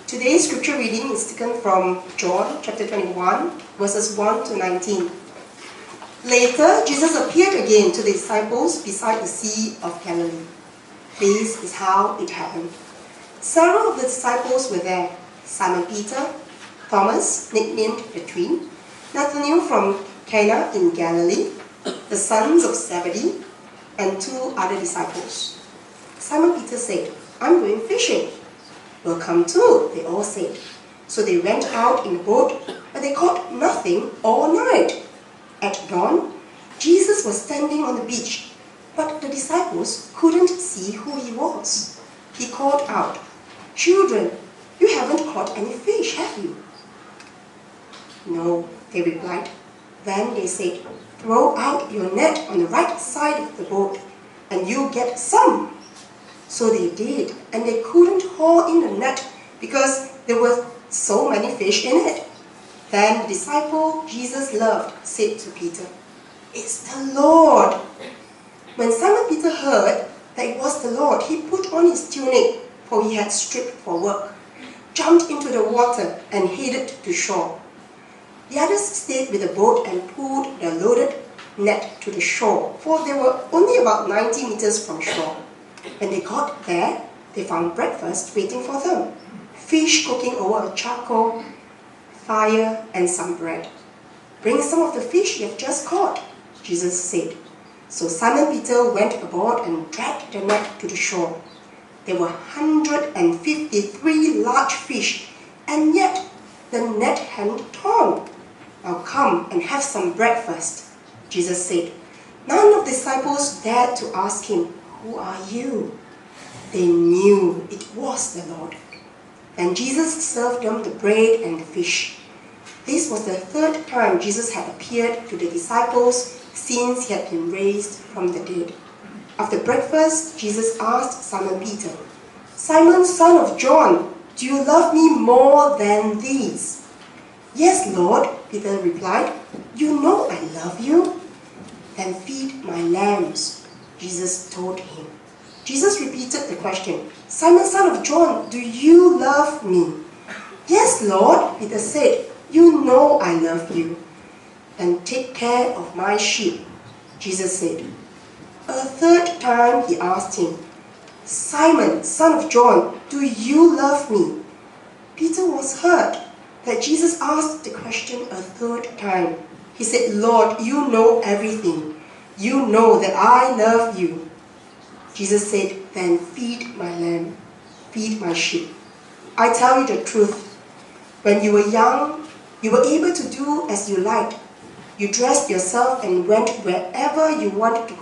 Today's scripture reading is taken from John chapter 21, verses 1 to 19. Later, Jesus appeared again to the disciples beside the Sea of Galilee. This is how it happened. Several of the disciples were there: Simon Peter, Thomas, nicknamed the Twin, Nathanael from Cana in Galilee, the sons of Zebedee, and 2 other disciples. Simon Peter said, "I'm going fishing." "We'll come too," they all said. So they went out in the boat, but they caught nothing all night. At dawn, Jesus was standing on the beach, but the disciples couldn't see who he was. He called out, "Children, you haven't caught any fish, have you?" "No," they replied. Then they said, "Throw out your net on the right side of the boat, and you'll get some." So they did, and they couldn't haul in the net because there were so many fish in it. Then the disciple Jesus loved said to Peter, "It's the Lord." When Simon Peter heard that it was the Lord, he put on his tunic, for he had stripped for work, jumped into the water, and headed to shore. The others stayed with the boat and pulled the loaded net to the shore, for they were only about 90 meters from shore. When they got there, they found breakfast waiting for them: fish cooking over a charcoal fire and some bread. "Bring some of the fish you have just caught," Jesus said. So Simon Peter went aboard and dragged the net to the shore. There were 153 large fish, and yet the net hadn't torn. "Now come and have some breakfast," Jesus said. None of the disciples dared to ask him, "Who are you?" They knew it was the Lord. Then Jesus served them the bread and the fish. This was the 3rd time Jesus had appeared to the disciples since he had been raised from the dead. After breakfast, Jesus asked Simon Peter, "Simon, son of John, do you love me more than these?" "Yes, Lord," Peter replied. "You know I love you." "Then feed my lambs," Jesus told him. Jesus repeated the question, "Simon, son of John, do you love me?" "Yes, Lord," Peter said. "You know I love you." "Then take care of my sheep," Jesus said. A 3rd time he asked him, "Simon, son of John, do you love me?" Peter was hurt that Jesus asked the question a 3rd time. He said, "Lord, you know everything. You know that I love you." Jesus said, "Then feed my lamb, feed my sheep. I tell you the truth. When you were young, you were able to do as you liked. You dressed yourself and went wherever you wanted to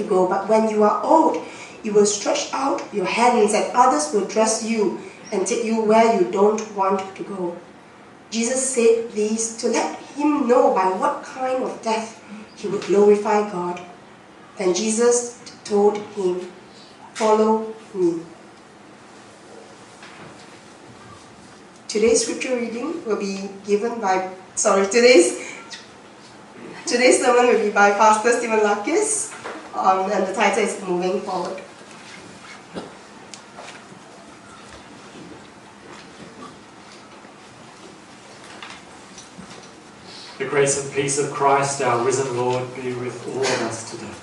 go. But when you are old, you will stretch out your hands and others will dress you and take you where you don't want to go." Jesus said this to let him know by what kind of death he would glorify God. Then Jesus told him, "Follow me." Today's scripture reading will be today's sermon will be by Pastor Stephen Lakis, and the title is Moving Forward. The grace and peace of Christ, our risen Lord, be with all of us today.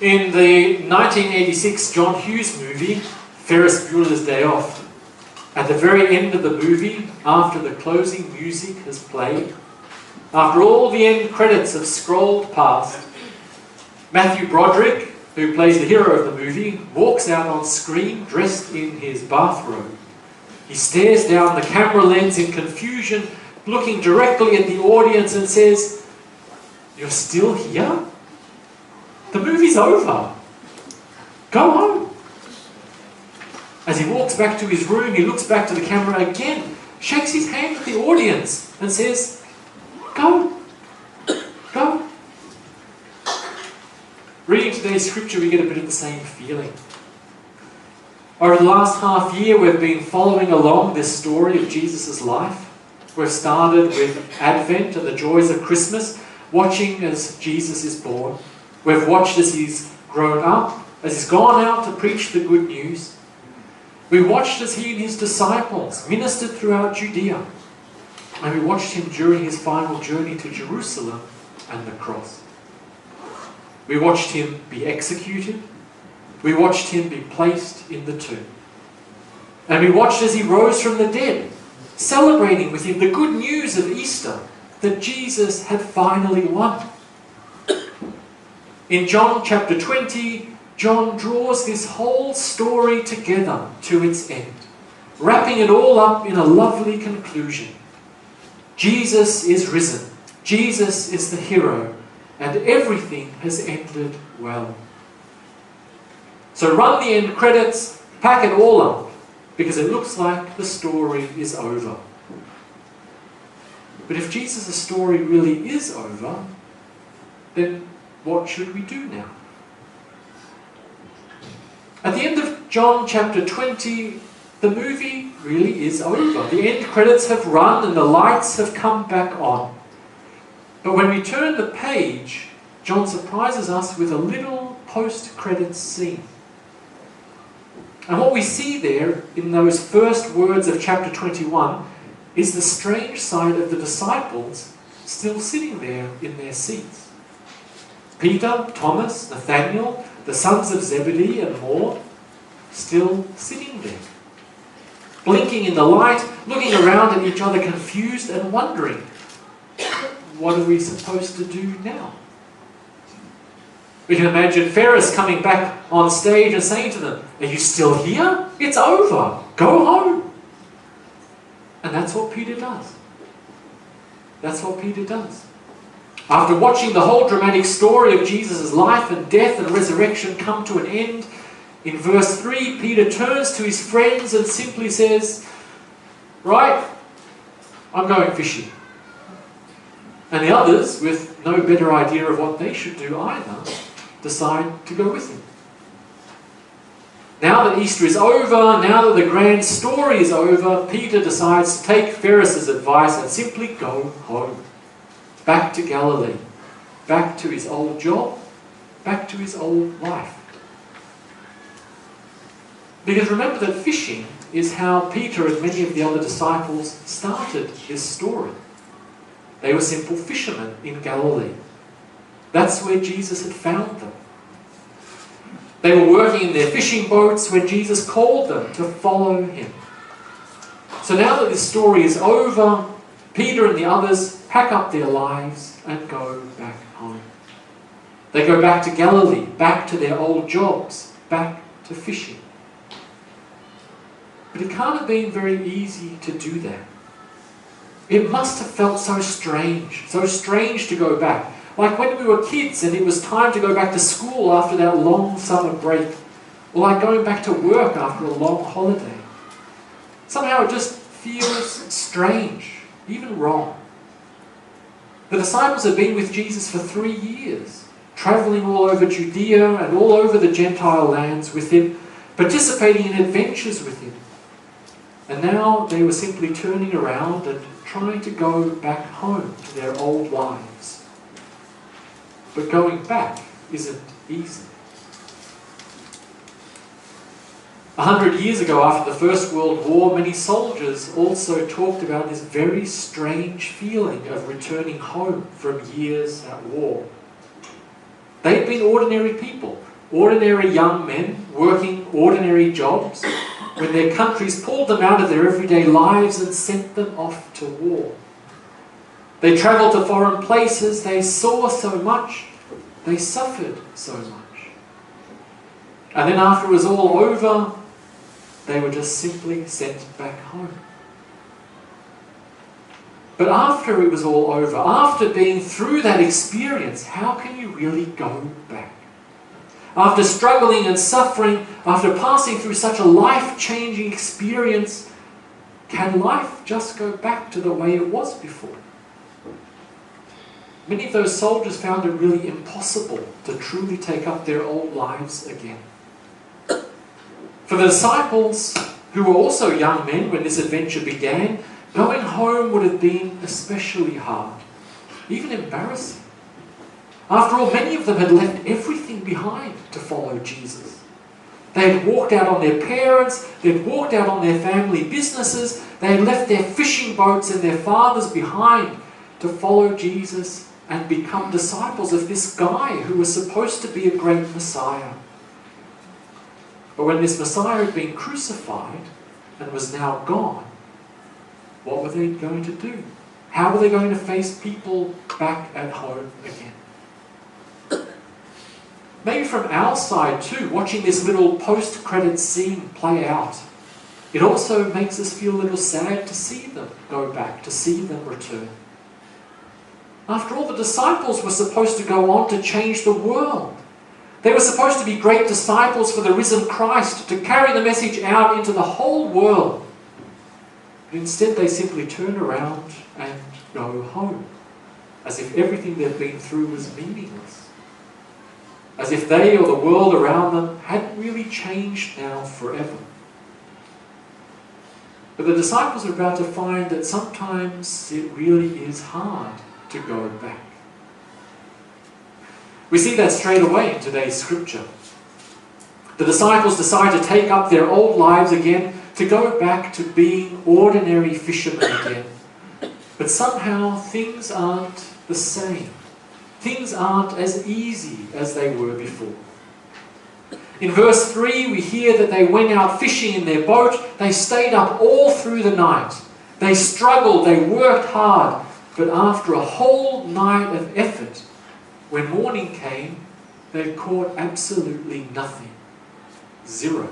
In the 1986 John Hughes movie, Ferris Bueller's Day Off, at the very end of the movie, after the closing music has played, after all the end credits have scrolled past, Matthew Broderick, who plays the hero of the movie, walks out on screen dressed in his bathrobe. He stares down the camera lens in confusion, looking directly at the audience and says, "You're still here? The movie's over. Go home." As he walks back to his room, he looks back to the camera again, shakes his hand at the audience and says, "Go. Go." Reading today's scripture, we get a bit of the same feeling. Over the last half year, we've been following along this story of Jesus' life. We've started with Advent and the joys of Christmas, watching as Jesus is born. We've watched as he's grown up, as he's gone out to preach the good news. We watched as he and his disciples ministered throughout Judea. And we watched him during his final journey to Jerusalem and the cross. We watched him be executed. We watched him be placed in the tomb. And we watched as he rose from the dead, celebrating with him the good news of Easter, that Jesus had finally won. In John chapter 20, John draws this whole story together to its end, wrapping it all up in a lovely conclusion. Jesus is risen. Jesus is the hero, and everything has ended well. So run the end credits, pack it all up, because it looks like the story is over. But if Jesus' story really is over, then what should we do now? At the end of John chapter 20, the movie really is over. The end credits have run and the lights have come back on. But when we turn the page, John surprises us with a little post-credits scene. And what we see there in those first words of chapter 21 is the strange sight of the disciples still sitting there in their seats. Peter, Thomas, Nathaniel, the sons of Zebedee and more, still sitting there, blinking in the light, looking around at each other confused and wondering, what are we supposed to do now? We can imagine Ferris coming back on stage and saying to them, are you still here? It's over. Go home. And that's what Peter does. That's what Peter does. After watching the whole dramatic story of Jesus' life and death and resurrection come to an end, in verse 3, Peter turns to his friends and simply says, right, I'm going fishing. And the others, with no better idea of what they should do either, decide to go with him. Now that Easter is over, now that the grand story is over, Peter decides to take Ferris's advice and simply go home. Back to Galilee. Back to his old job. Back to his old life. Because remember that fishing is how Peter and many of the other disciples started this story. They were simple fishermen in Galilee. That's where Jesus had found them. They were working in their fishing boats when Jesus called them to follow him. So now that this story is over, Peter and the others pack up their lives and go back home. They go back to Galilee, back to their old jobs, back to fishing. But it can't have been very easy to do that. It must have felt so strange to go back. Like when we were kids and it was time to go back to school after that long summer break. Or like going back to work after a long holiday. Somehow it just feels strange, even wrong. The disciples had been with Jesus for 3 years, travelling all over Judea and all over the Gentile lands with him, participating in adventures with him. And now they were simply turning around and trying to go back home to their old lives. But going back isn't easy. 100 years ago, after the First World War, many soldiers also talked about this very strange feeling of returning home from years at war. They'd been ordinary people, ordinary young men working ordinary jobs, when their countries pulled them out of their everyday lives and sent them off to war. They travelled to foreign places, they saw so much, they suffered so much. And then after it was all over, they were just simply sent back home. But after it was all over, after being through that experience, how can you really go back? After struggling and suffering, after passing through such a life-changing experience, can life just go back to the way it was before? Many of those soldiers found it really impossible to truly take up their old lives again. For the disciples, who were also young men when this adventure began, going home would have been especially hard, even embarrassing. After all, many of them had left everything behind to follow Jesus. They had walked out on their parents, they had walked out on their family businesses, they had left their fishing boats and their fathers behind to follow Jesus and become disciples of this guy who was supposed to be a great Messiah. But when this Messiah had been crucified and was now gone, what were they going to do? How were they going to face people back at home again? Maybe from our side too, watching this little post-credit scene play out, it also makes us feel a little sad to see them go back, to see them return. After all, the disciples were supposed to go on to change the world. They were supposed to be great disciples for the risen Christ, to carry the message out into the whole world. But instead they simply turn around and go home, as if everything they've been through was meaningless. As if they or the world around them hadn't really changed now forever. But the disciples are about to find that sometimes it really is hard to go back. We see that straight away in today's scripture. The disciples decide to take up their old lives again, to go back to being ordinary fishermen again. But somehow things aren't the same. Things aren't as easy as they were before. In verse 3, we hear that they went out fishing in their boat. They stayed up all through the night. They struggled, they worked hard. But after a whole night of effort, when morning came, they caught absolutely nothing. Zero.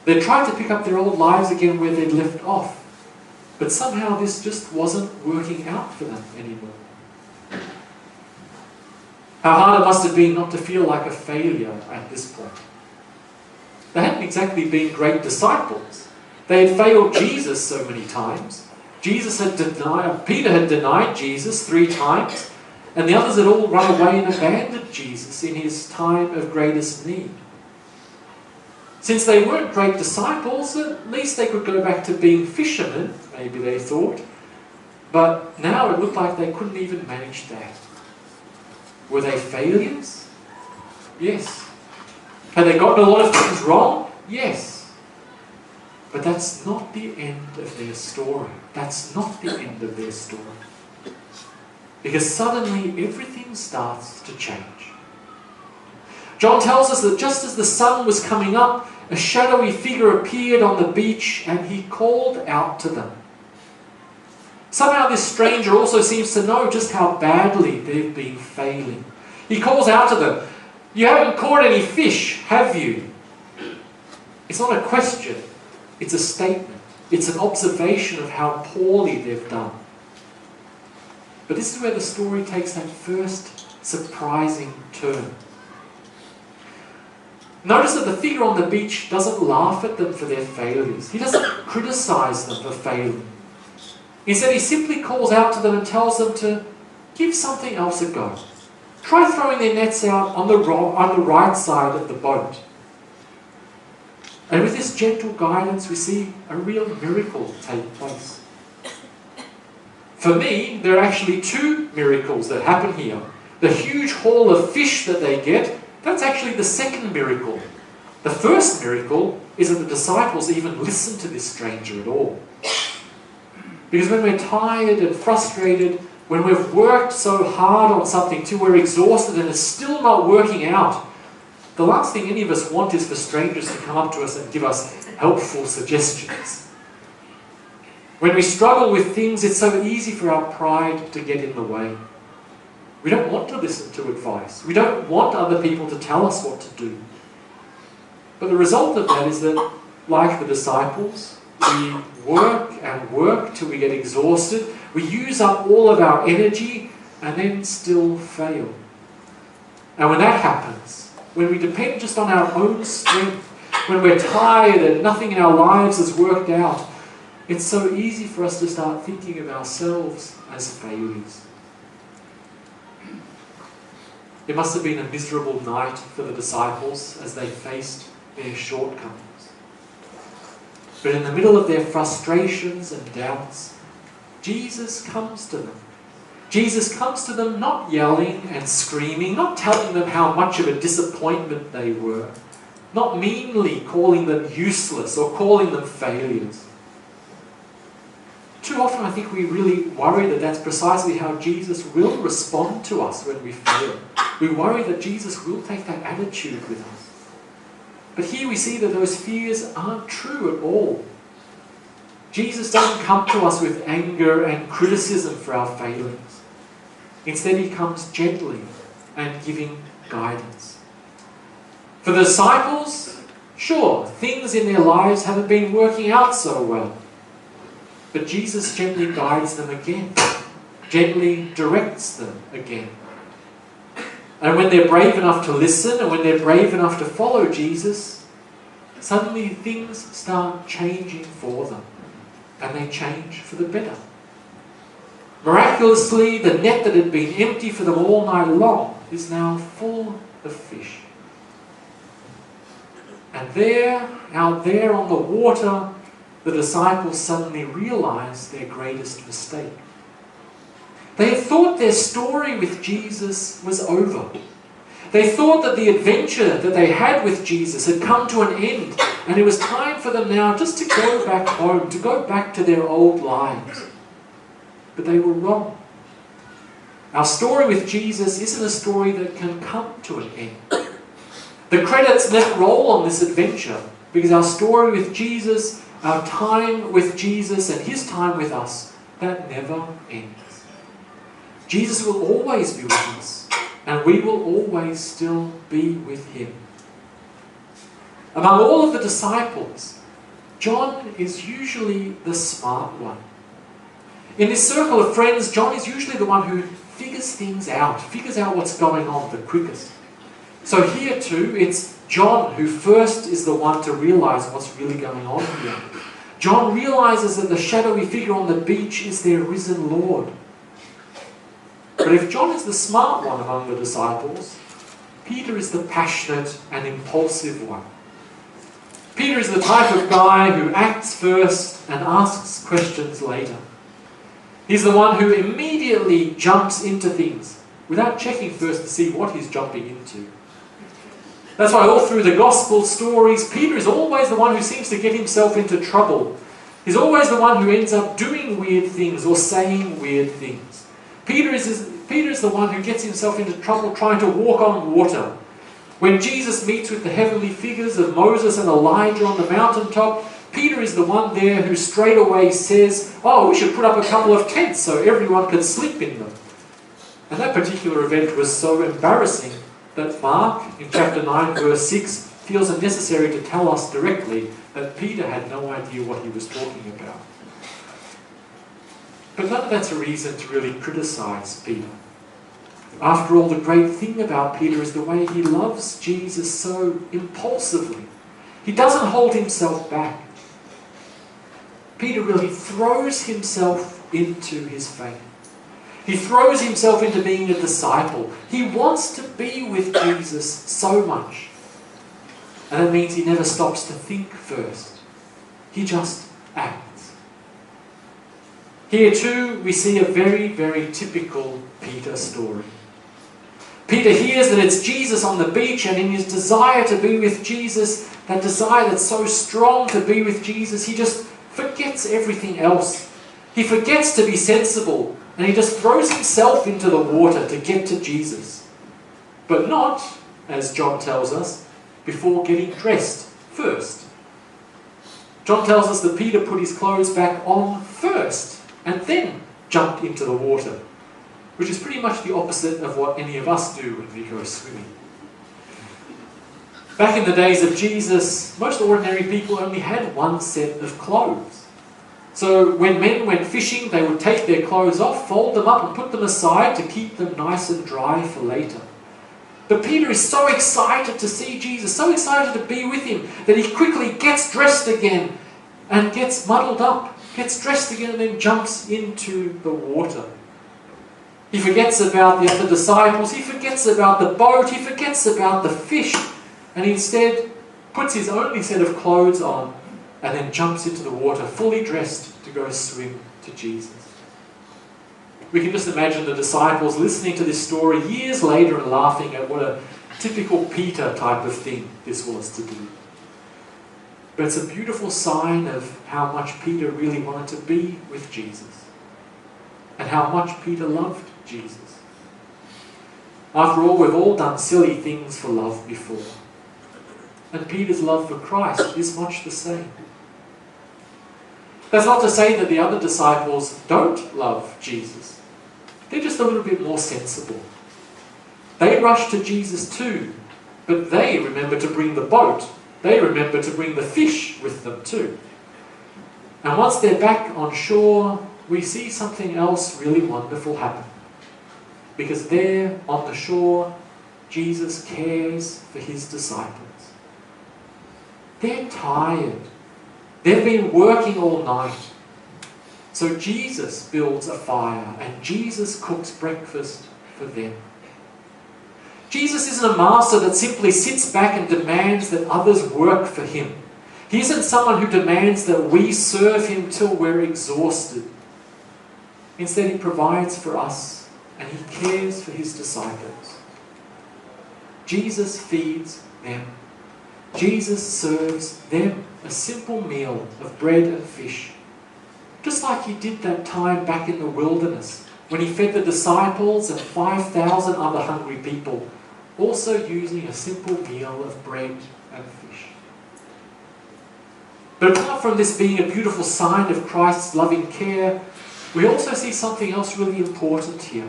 They tried to pick up their old lives again where they'd left off. But somehow this just wasn't working out for them anymore. How hard it must have been not to feel like a failure at this point. They hadn't exactly been great disciples. They had failed Jesus so many times. Peter had denied Jesus 3 times, and the others had all run away and abandoned Jesus in his time of greatest need. Since they weren't great disciples, at least they could go back to being fishermen, maybe they thought. But now it looked like they couldn't even manage that. Were they failures? Yes. Had they gotten a lot of things wrong? Yes. But that's not the end of their story. That's not the end of their story. Because suddenly everything starts to change. John tells us that just as the sun was coming up, a shadowy figure appeared on the beach and he called out to them. Somehow this stranger also seems to know just how badly they've been failing. He calls out to them, "You haven't caught any fish, have you?" It's not a question, it's a statement. It's an observation of how poorly they've done. But this is where the story takes that first surprising turn. Notice that the figure on the beach doesn't laugh at them for their failures. He doesn't criticize them for failing. Instead, he simply calls out to them and tells them to give something else a go. Try throwing their nets out on the right side of the boat. And with this gentle guidance, we see a real miracle take place. For me, there are actually 2 miracles that happen here. The huge haul of fish that they get, that's actually the second miracle. The first miracle is that the disciples even listen to this stranger at all. Because when we're tired and frustrated, when we've worked so hard on something till we're exhausted and it's still not working out, the last thing any of us want is for strangers to come up to us and give us helpful suggestions. When we struggle with things, it's so easy for our pride to get in the way. We don't want to listen to advice. We don't want other people to tell us what to do. But the result of that is that, like the disciples, we work and work till we get exhausted. We use up all of our energy and then still fail. And when that happens, when we depend just on our own strength, when we're tired and nothing in our lives has worked out, it's so easy for us to start thinking of ourselves as failures. It must have been a miserable night for the disciples as they faced their shortcomings. But in the middle of their frustrations and doubts, Jesus comes to them. Jesus comes to them not yelling and screaming, not telling them how much of a disappointment they were, not meanly calling them useless or calling them failures. Too often I think we really worry that that's precisely how Jesus will respond to us when we fail. We worry that Jesus will take that attitude with us. But here we see that those fears aren't true at all. Jesus doesn't come to us with anger and criticism for our failings. Instead, he comes gently and giving guidance. For the disciples, sure, things in their lives haven't been working out so well. But Jesus gently guides them again, gently directs them again. And when they're brave enough to listen, and when they're brave enough to follow Jesus, suddenly things start changing for them. And they change for the better. Miraculously, the net that had been empty for them all night long is now full of fish. And there, out there on the water, the disciples suddenly realized their greatest mistake. They had thought their story with Jesus was over. They thought that the adventure that they had with Jesus had come to an end, and it was time for them now just to go back home, to go back to their old lives. But they were wrong. Our story with Jesus isn't a story that can come to an end. The credits never roll on this adventure, because our story with Jesus, our time with Jesus and his time with us, that never ends. Jesus will always be with us, and we will always still be with him. Among all of the disciples, John is usually the smart one. In this circle of friends, John is usually the one who figures things out, figures out what's going on the quickest. So here too, it's John who first is the one to realize what's really going on here. John realizes that the shadowy figure on the beach is their risen Lord. But if John is the smart one among the disciples, Peter is the passionate and impulsive one. Peter is the type of guy who acts first and asks questions later. He's the one who immediately jumps into things without checking first to see what he's jumping into. That's why all through the gospel stories, Peter is always the one who seems to get himself into trouble. He's always the one who ends up doing weird things or saying weird things. Peter is the one who gets himself into trouble trying to walk on water. When Jesus meets with the heavenly figures of Moses and Elijah on the mountaintop, Peter is the one there who straight away says, "Oh, we should put up a couple of tents so everyone can sleep in them." And that particular event was so embarrassing that Mark, in chapter 9, verse 6, feels it necessary to tell us directly that Peter had no idea what he was talking about. But none of that's a reason to really criticize Peter. After all, the great thing about Peter is the way he loves Jesus so impulsively. He doesn't hold himself back. Peter really throws himself into his faith. He throws himself into being a disciple. He wants to be with Jesus so much. And that means he never stops to think first. He just acts. Here too, we see a very, very typical Peter story. Peter hears that it's Jesus on the beach, and in his desire to be with Jesus, that desire that's so strong to be with Jesus, he just forgets everything else. He forgets to be sensible, and he just throws himself into the water to get to Jesus. But not, as John tells us, before getting dressed first. John tells us that Peter put his clothes back on first, and then jumped into the water, which is pretty much the opposite of what any of us do when we go swimming. Back in the days of Jesus, most ordinary people only had one set of clothes. So when men went fishing, they would take their clothes off, fold them up and put them aside to keep them nice and dry for later. But Peter is so excited to see Jesus, so excited to be with him, that he quickly gets dressed again and gets muddled up, gets dressed again and then jumps into the water. He forgets about the other disciples, he forgets about the boat, he forgets about the fish, and instead puts his only set of clothes on and then jumps into the water, fully dressed to go swim to Jesus. We can just imagine the disciples listening to this story years later and laughing at what a typical Peter type of thing this was to do. But it's a beautiful sign of how much Peter really wanted to be with Jesus and how much Peter loved Jesus. After all, we've all done silly things for love before. And Peter's love for Christ is much the same. That's not to say that the other disciples don't love Jesus. They're just a little bit more sensible. They rush to Jesus too, but they remember to bring the boat. They remember to bring the fish with them too. And once they're back on shore, we see something else really wonderful happen. Because there on the shore, Jesus cares for his disciples. They're tired. They've been working all night. So Jesus builds a fire and Jesus cooks breakfast for them. Jesus isn't a master that simply sits back and demands that others work for him. He isn't someone who demands that we serve him till we're exhausted. Instead, he provides for us and he cares for his disciples. Jesus feeds them. Jesus serves them a simple meal of bread and fish. Just like he did that time back in the wilderness when he fed the disciples and 5,000 other hungry people, also using a simple meal of bread and fish. But apart from this being a beautiful sign of Christ's loving care, we also see something else really important here.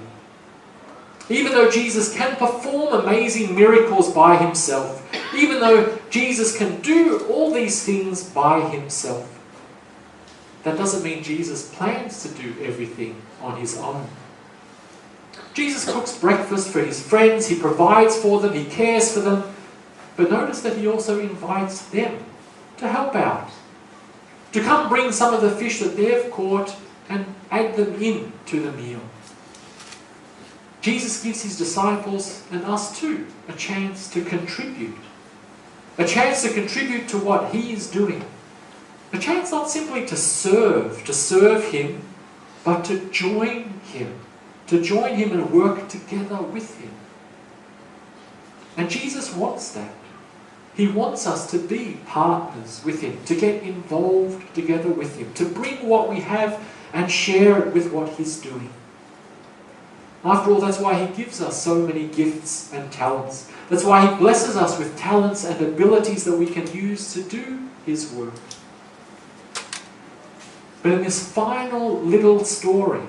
Even though Jesus can perform amazing miracles by himself, even though Jesus can do all these things by himself, that doesn't mean Jesus plans to do everything on his own. Jesus cooks breakfast for his friends, he provides for them, he cares for them, but notice that he also invites them to help out, to come bring some of the fish that they've caught and add them in to the meal. Jesus gives his disciples and us too a chance to contribute. A chance to contribute to what he is doing. A chance not simply to serve him, but to join him. To join him and work together with him. And Jesus wants that. He wants us to be partners with him, to get involved together with him, to bring what we have and share it with what he's doing. After all, that's why he gives us so many gifts and talents. That's why he blesses us with talents and abilities that we can use to do his work. But in this final little story,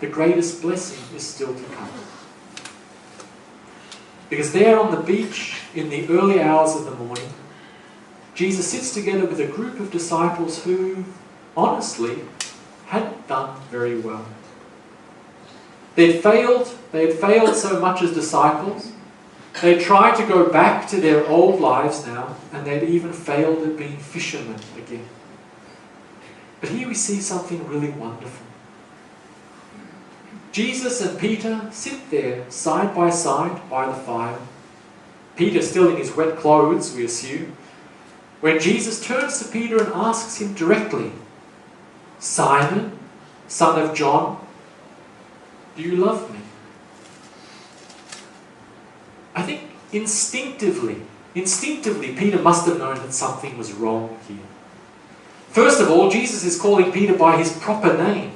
the greatest blessing is still to come. Because there on the beach, in the early hours of the morning, Jesus sits together with a group of disciples who, honestly, hadn't done very well. They had failed so much as disciples. They had tried to go back to their old lives now, and they had even failed at being fishermen again. But here we see something really wonderful. Jesus and Peter sit there side by the fire. Peter still in his wet clothes, we assume, when Jesus turns to Peter and asks him directly, "Simon, son of John, do you love me?" I think instinctively, Peter must have known that something was wrong here. First of all, Jesus is calling Peter by his proper name.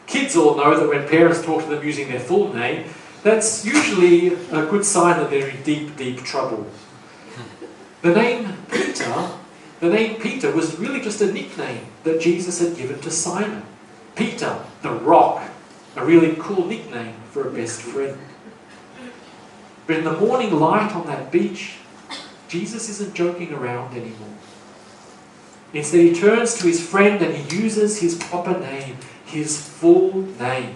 Kids all know that when parents talk to them using their full name, that's usually a good sign that they're in deep, deep trouble. The name Peter was really just a nickname that Jesus had given to Simon. Peter, the Rock, a really cool nickname for a best friend. But in the morning light on that beach, Jesus isn't joking around anymore. Instead, he turns to his friend and he uses his proper name, his full name.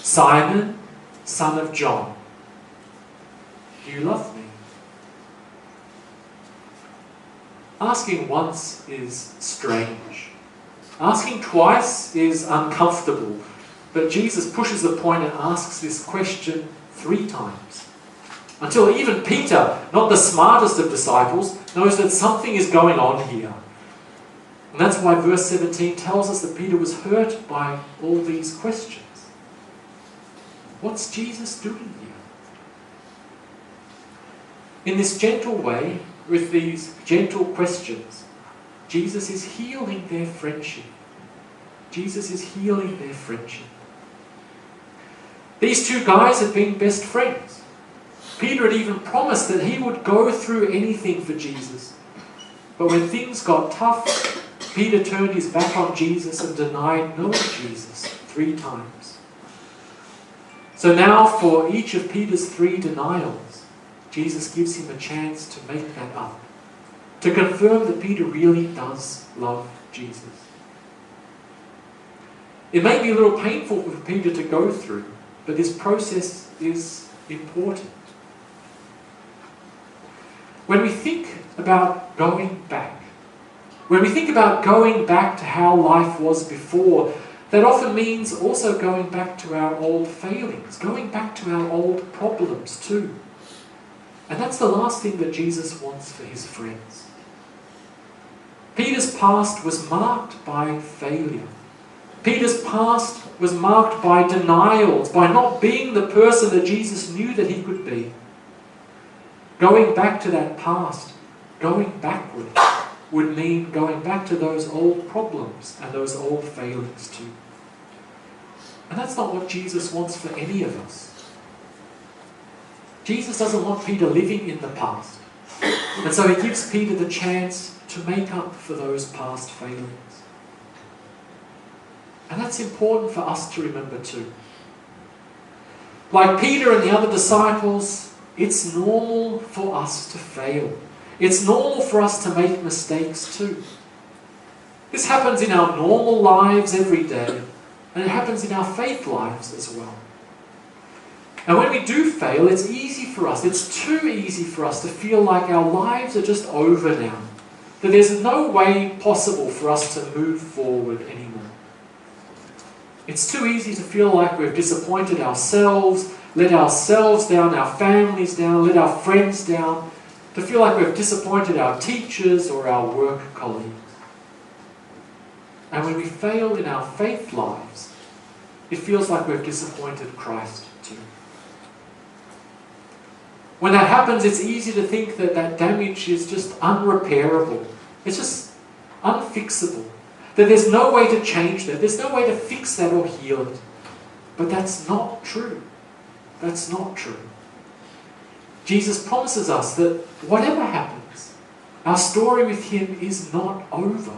Simon, son of John, do you love me? Asking once is strange. Asking twice is uncomfortable. But Jesus pushes the point and asks this question 3 times. Until even Peter, not the smartest of disciples, knows that something is going on here. And that's why verse 17 tells us that Peter was hurt by all these questions. What's Jesus doing here? In this gentle way, with these gentle questions, Jesus is healing their friendship. Jesus is healing their friendship. These two guys had been best friends. Peter had even promised that he would go through anything for Jesus. But when things got tough, Peter turned his back on Jesus and denied knowing Jesus 3 times. So now for each of Peter's 3 denials, Jesus gives him a chance to make that up, to confirm that Peter really does love Jesus. It may be a little painful for Peter to go through, but this process is important. When we think about going back, when we think about going back to how life was before, that often means also going back to our old failings, going back to our old problems too. And that's the last thing that Jesus wants for his friends. Peter's past was marked by failure. Peter's past was marked by denials, by not being the person that Jesus knew that he could be. Going back to that past, going backward, would mean going back to those old problems and those old failings too. And that's not what Jesus wants for any of us. Jesus doesn't want Peter living in the past. And so he gives Peter the chance to make up for those past failings. And that's important for us to remember too. Like Peter and the other disciples, it's normal for us to fail. It's normal for us to make mistakes too. This happens in our normal lives every day, and it happens in our faith lives as well. And when we do fail, it's easy for us, it's too easy for us to feel like our lives are just over now, that there's no way possible for us to move forward anymore. It's too easy to feel like we've disappointed ourselves, let ourselves down, our families down, let our friends down, to feel like we've disappointed our teachers or our work colleagues. And when we fail in our faith lives, it feels like we've disappointed Christ too. When that happens, it's easy to think that that damage is just unrepairable. It's just unfixable. That there's no way to change that. There's no way to fix that or heal it. But that's not true. That's not true. Jesus promises us that whatever happens, our story with him is not over.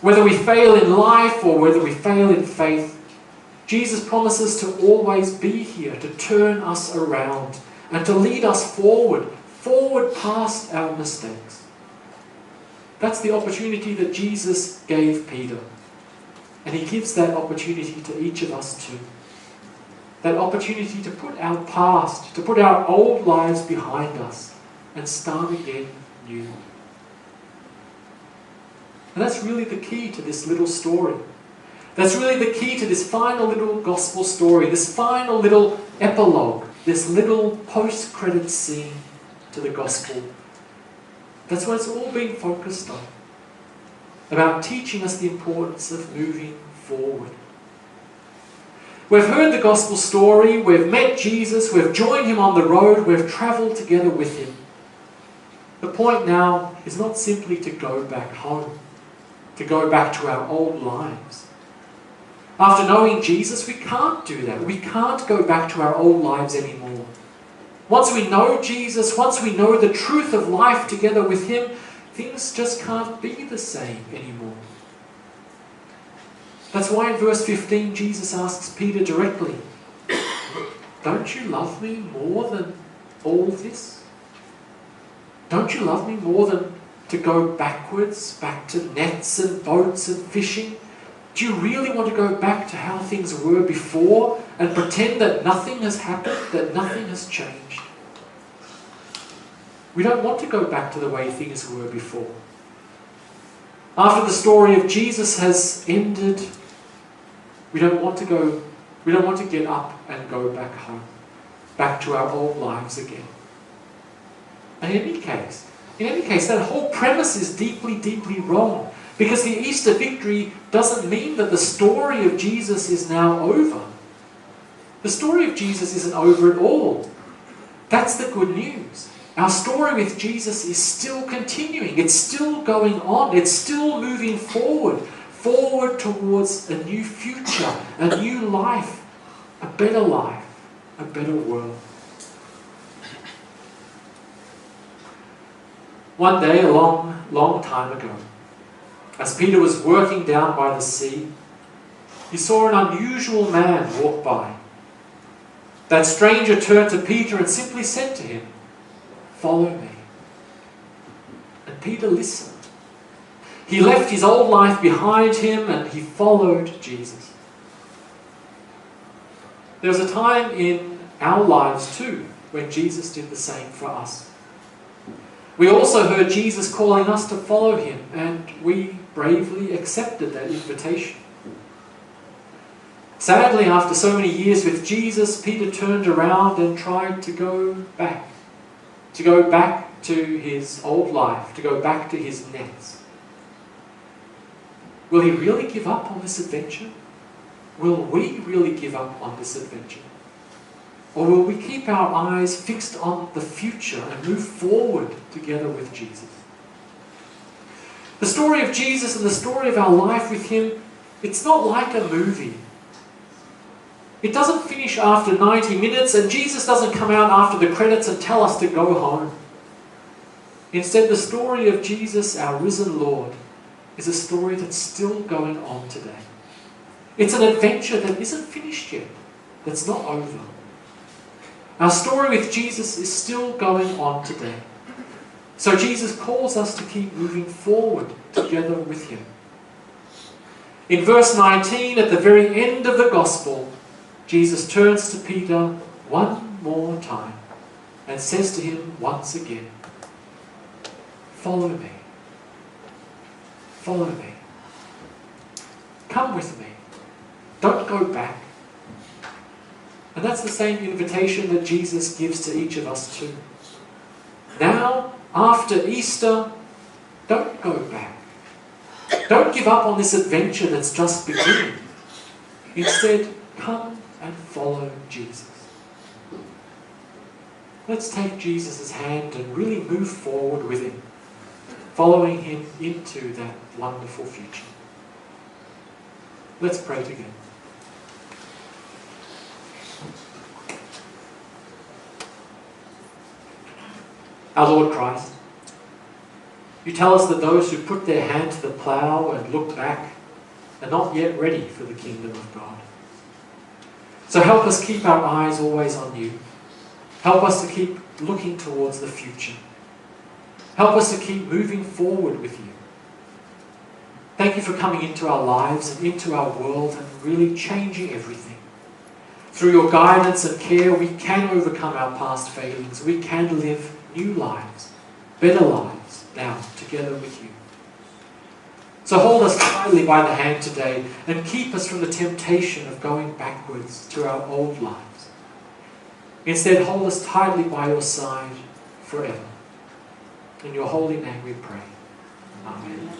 Whether we fail in life or whether we fail in faith, Jesus promises to always be here to turn us around and to lead us forward past our mistakes. That's the opportunity that Jesus gave Peter. And he gives that opportunity to each of us too. That opportunity to put our past, to put our old lives behind us and start again new. And that's really the key to this little story. That's really the key to this final little gospel story, this final little epilogue, this little post-credit scene to the gospel. That's what it's all been focused on. About teaching us the importance of moving forward. We've heard the gospel story, we've met Jesus, we've joined him on the road, we've travelled together with him. The point now is not simply to go back home, to go back to our old lives. After knowing Jesus, we can't do that. We can't go back to our old lives anymore. Once we know Jesus, once we know the truth of life together with him, things just can't be the same anymore. That's why in verse 15 Jesus asks Peter directly, "Don't you love me more than all this? Don't you love me more than to go backwards, back to nets and boats and fishing? Do you really want to go back to how things were before and pretend that nothing has happened, that nothing has changed?" We don't want to go back to the way things were before. After the story of Jesus has ended, we don't want to get up and go back home, back to our old lives again. And in any case, that whole premise is deeply, deeply wrong. Because the Easter victory doesn't mean that the story of Jesus is now over. The story of Jesus isn't over at all. That's the good news. Our story with Jesus is still continuing. It's still going on. It's still moving forward towards a new future, a new life, a better world. One day, a long, long time ago, as Peter was working down by the sea, he saw an unusual man walk by. That stranger turned to Peter and simply said to him, "Follow me." And Peter listened. He left his old life behind him and he followed Jesus. There was a time in our lives too when Jesus did the same for us. We also heard Jesus calling us to follow him, and we bravely accepted that invitation. Sadly, after so many years with Jesus, Peter turned around and tried to go back to his old life, to go back to his nets. Will he really give up on this adventure? Will we really give up on this adventure? Or will we keep our eyes fixed on the future and move forward together with Jesus? The story of Jesus and the story of our life with him, it's not like a movie. It doesn't finish after 90 minutes, and Jesus doesn't come out after the credits and tell us to go home. Instead, the story of Jesus, our risen Lord, is a story that's still going on today. It's an adventure that isn't finished yet, that's not over. Our story with Jesus is still going on today. So Jesus calls us to keep moving forward together with him. In verse 19, at the very end of the Gospel, Jesus turns to Peter one more time and says to him once again, "Follow me. Follow me. Come with me. Don't go back." And that's the same invitation that Jesus gives to each of us too. Now, after Easter, don't go back. Don't give up on this adventure that's just beginning. Instead, come and follow Jesus. Let's take Jesus' hand and really move forward with him, following him into that wonderful future. Let's pray together. Our Lord Christ, you tell us that those who put their hand to the plough and look back are not yet ready for the kingdom of God. So help us keep our eyes always on you. Help us to keep looking towards the future. Help us to keep moving forward with you. Thank you for coming into our lives and into our world and really changing everything. Through your guidance and care, we can overcome our past failings. We can live new lives, better lives now, together with you. So hold us tightly by the hand today and keep us from the temptation of going backwards to our old lives. Instead, hold us tightly by your side forever. In your holy name we pray. Amen.